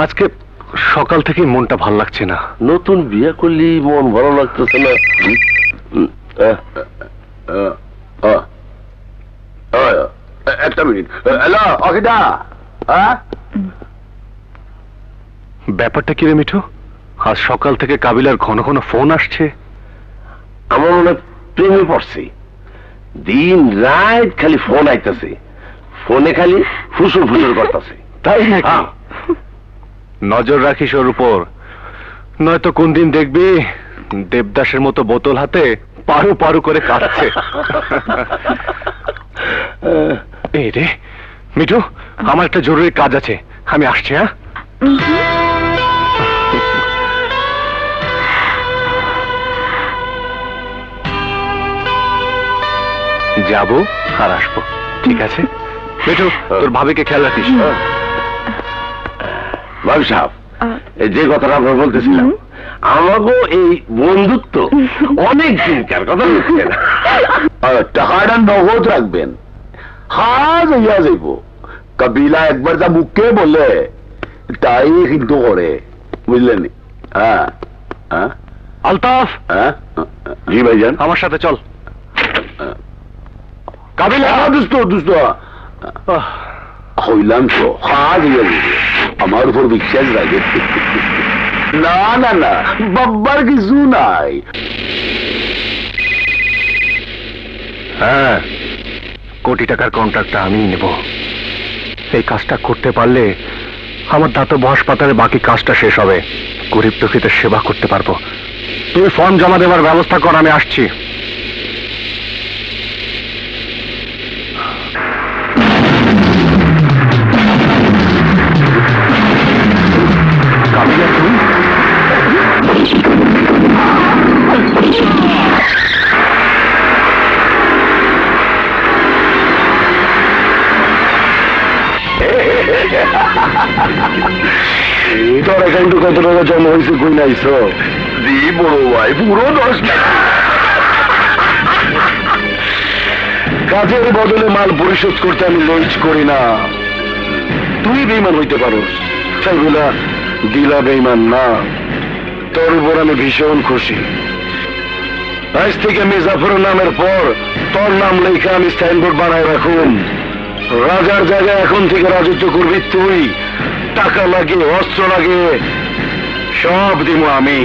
আজকে সকাল থেকে মনটা ভালো লাগছে না। নতুন বিয়ে করলি মন ভালো লাগতেছে না? একটা মিনিট। হ্যালো অকিদা, ব্যাপারটা কি রে মিঠু? আজ সকাল থেকে কাবিলার ঘন ঘন ফোন আসছে। আমার মনে প্রেমে পড়ছি। দিন রাত খালি ফোন আইতেছে, ফোনে খালি ফুসুর ফুসুর করতেছে। তাই নাকি? নজর রাখিস ওর উপর, নয়তো কোন দিন দেখবি দেবদাসের মতো বোতল হাতে পারু পারু করে কাঁদছে। এই রে মিঠু, আমার একটা জরুরি কাজ আছে, আমি আসছি। হ্যাঁ, যাবো আর আসবো। ঠিক আছে মিঠু, তোর ভাবিকে খেয়াল রাখিস। ভাবি সাহেব, যে কথাটা আমরা বলতেছিলাম, আমাকে এই বন্ধুত্ব অনেক দিনকার কথা বলছেন। টাকাটা নগদ রাখবেন, হাজ হইয়া যাইব। কাবিলা একবার যা মুখে বলে তাই কিন্তু করে, বুঝলেন? হ্যাঁ হ্যাঁ। আলতাফ। হ্যাঁ জি ভাইজান, আমার সাথে চল। কাবিলা দুষ্ট দুষ্ট হইলাম তো, হাজ হইয়া যাইব। আমার উপর বিশ্বাস রাখে। না না না, বাব্বার কিছু নাই। হ্যাঁ, কোটি টাকার কন্ট্রাক্টটা আমি নেব। এই কাজটা করতে পারলে আমার দাতব্য হাসপাতালে বাকি কাজটা শেষ হবে, গরিব দুঃখীদের সেবা করতে পারবো। তুই ফর্ম জমা দেওয়ার ব্যবস্থা কর, আমি আসছি। তোর অ্যাকাউন্টে কত টাকা জমা হয়েছে কই নাইছ? দি বড় ভাই, পুরো 10 টাকা। কাজের বদলে মাল পরিশোধ করতে আমি লঞ্চ করি না। তুই বেইমান হইতে পারোস, সেগুলা দিলা বেইমান না। তোর উপর আমি ভীষণ খুশি। আজ থেকে মির্জাফর নামের পর তোর নাম লেখা আমি সাইনবোর্ড বানায় রাখুন। রাজার জায়গায় এখন থেকে রাজত্ব করবি তুই। টাকা লাগে, অস্ত্র লাগে, সব দিব আমি।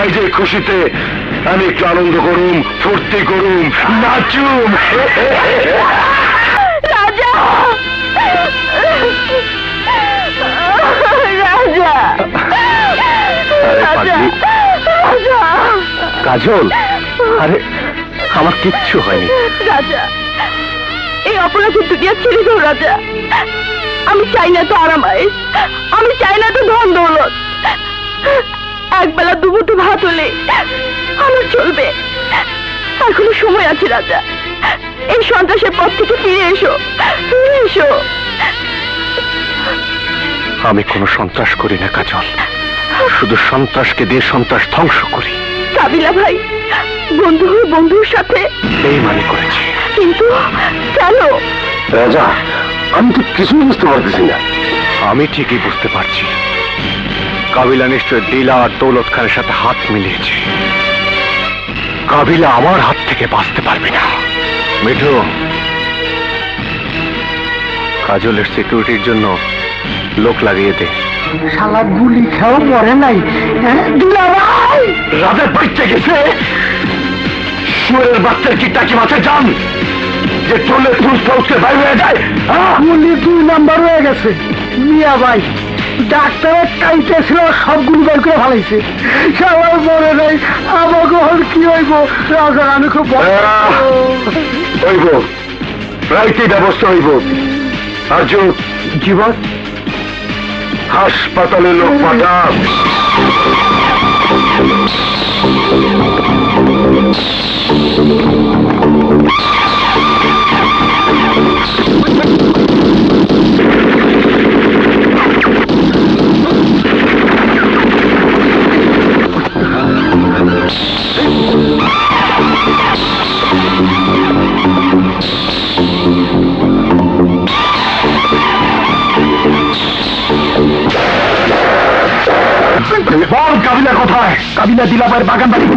আজ এই খুশিতে আমি একটু আনন্দ করুম, ফুর্তি করুম, নাচুম। রাজা, রাজা, কাজল, আরে আমার কিচ্ছু হয়নি। রাজা, এই অপরাধের দুনিয়া ছেড়ে দাও রাজা। আমি চাই না তো আরাম আয়েশ, আমি চাই না তো ধন দৌলত। একবেলা দুমুঠো ভাত হলে আমার চলবে। এখনো সময় আছে রাজা, এই সন্ত্রাসের পথ থেকে ফিরে এসো, ফিরে এসো। আমি কোনো সন্ত্রাস করি না কাজল, শুধু সন্ত্রাসকে দিয়ে সন্ত্রাস ধ্বংস করি। কাবিলা ভাই বন্ধু হয়ে বন্ধুর সাথে বেইমানি করেছে। কিন্তু কেন? রাজা, আমি তো কিছুই বুঝতে পারতেছি না। আমি ঠিকই বুঝতে পারছি, কাবিলা নিশ্চয় দিলা আর দৌলত খানের সাথে হাত মিলিয়েছে। কাবিলা আমার হাত থেকে বাঁচতে পারবে না। মিঠু, কাজলের সিকিউরিটির জন্য লোক লাগিয়ে দে। শালা গুলি খেয়েও মরে নাই। দিলা ভাই, রাতের বাচ্চা গেছে, শুয়ের বাচ্চার কি টাকি মাছে যান যে চলে পুরুষকে বাইরে হয়ে যায়। গুলি 2 নাম্বার হয়ে গেছে। মিয়া ভাই, ডাক্তারের টাইটে ছিল, সবগুলি বের করে ফেলাইছে। সবাই মরে নাই, আমাকে কি হইব? রাজা আমি খুব হইব, রাইতে ব্যবস্থা হইব। আর জীবন হাসপাতালে লোক পাঠান। কাবিলা কোথায়? কাবিলা দিলাবার বাগান বাড়ি।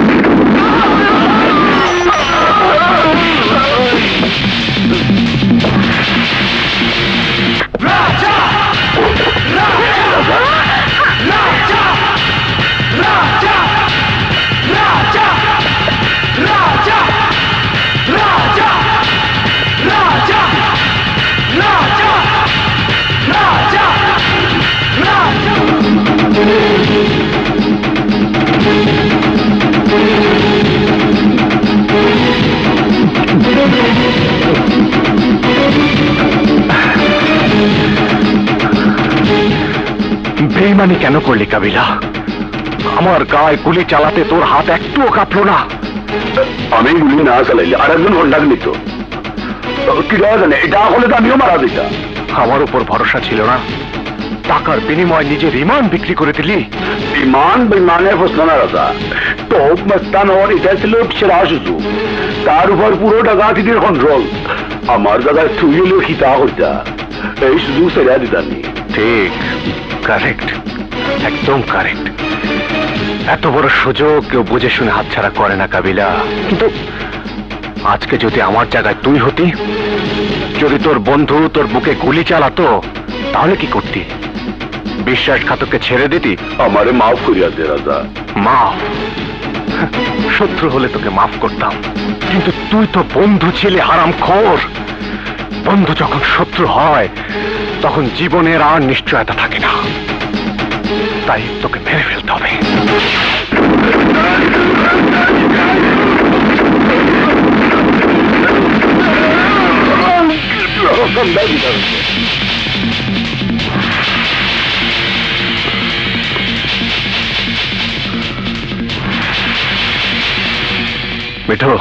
বেইমানি কেন করলি কাবিলা? আমার গায়ে গুলি চালাতে তোর হাত একটুও কাঁপলো না? আমি গুলি না চালাইলে আর একজন হন্ডাক নিত। কি জানে, এটা হলে তো আমিও মারা দিতাম। আমার উপর ভরসা ছিল না? টাকার বিনিময়ে নিজের ইমান বিক্রি করে দিলি। বিমান বিমানের প্রশ্ন না রাজা, টপ মস্তান হওয়ার এটা ছিল সেরা সুযোগ। তার উপর পুরো ডাকাতিদের কন্ট্রোল। আমার জায়গায় তুই হলেও খিতা হইতা, এই সুযোগ সেরা দিতানি। ঠিক, কারেক্ট, একদম কারেক্ট। এত বড় সুযোগ কেউ বুঝে শুনে হাতছাড়া করে না কাবিলা। কিন্তু আজকে যদি আমার জায়গায় তুই হতি, যদি তোর বন্ধু তোর বুকে গুলি চালাতো, তাহলে কি করতি? বিশ্বাসঘাতককে ছেড়ে দিতি? আমারে মাফ করিয়া দে রাজা। মাফ? শত্রু হলে তোকে মাফ করতাম, কিন্তু তুই তো বন্ধু ছিলে হারামখোর। বন্ধু যখন শত্রু হয় তখন জীবনের আর নিশ্চয়তা থাকে না। তাই তোকে মেরে ফেলতে হবে। Mithu,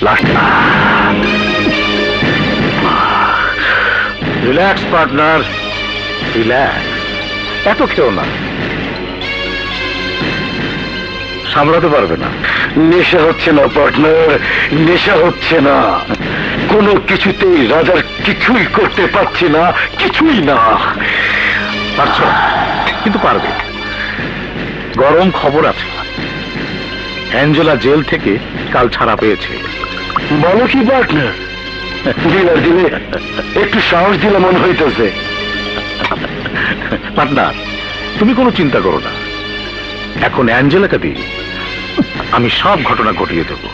last. Relax partner, relax. এত খেও না, সামলাতে পারবে না। নেশা হচ্ছে না পার্টনার, নেশা হচ্ছে না। কোনো কিছুতেই রাজার কিছুই করতে পারছি না, কিছুই না। পারছো, কিন্তু পারবে। গরম খবর আছে, অ্যাঞ্জেলা জেল থেকে কাল ছাড়া পেয়েছে। বলো কি পার্টনার? দিলে দিলে একটু সাহস দিলে মনে হইতেছে। পার্টনার, তুমি কোনো চিন্তা করো না। এখন অ্যাঞ্জেলাকে দিয়ে আমি সব ঘটনা ঘটিয়ে দেবো।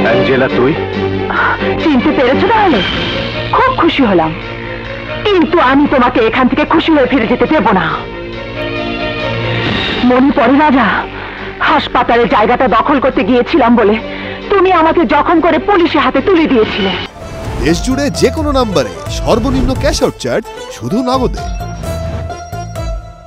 অ্যাঞ্জেলা, তুই চিনতে পেরেছো? তাহলে খুব খুশি হলাম, কিন্তু আমি তোমাকে এখান থেকে খুশি হয়ে ফিরে যেতে দেব না। মনে পড়ে রাজা, হাসপাতালের জায়গাটা দখল করতে গিয়েছিলাম বলে তুমি আমাকে জখম করে পুলিশের হাতে তুলে দিয়েছিলে। দেশ জুড়ে যে কোনো নম্বরে সর্বনিম্ন ক্যাশ আউট চার্জ শুধু নগদে।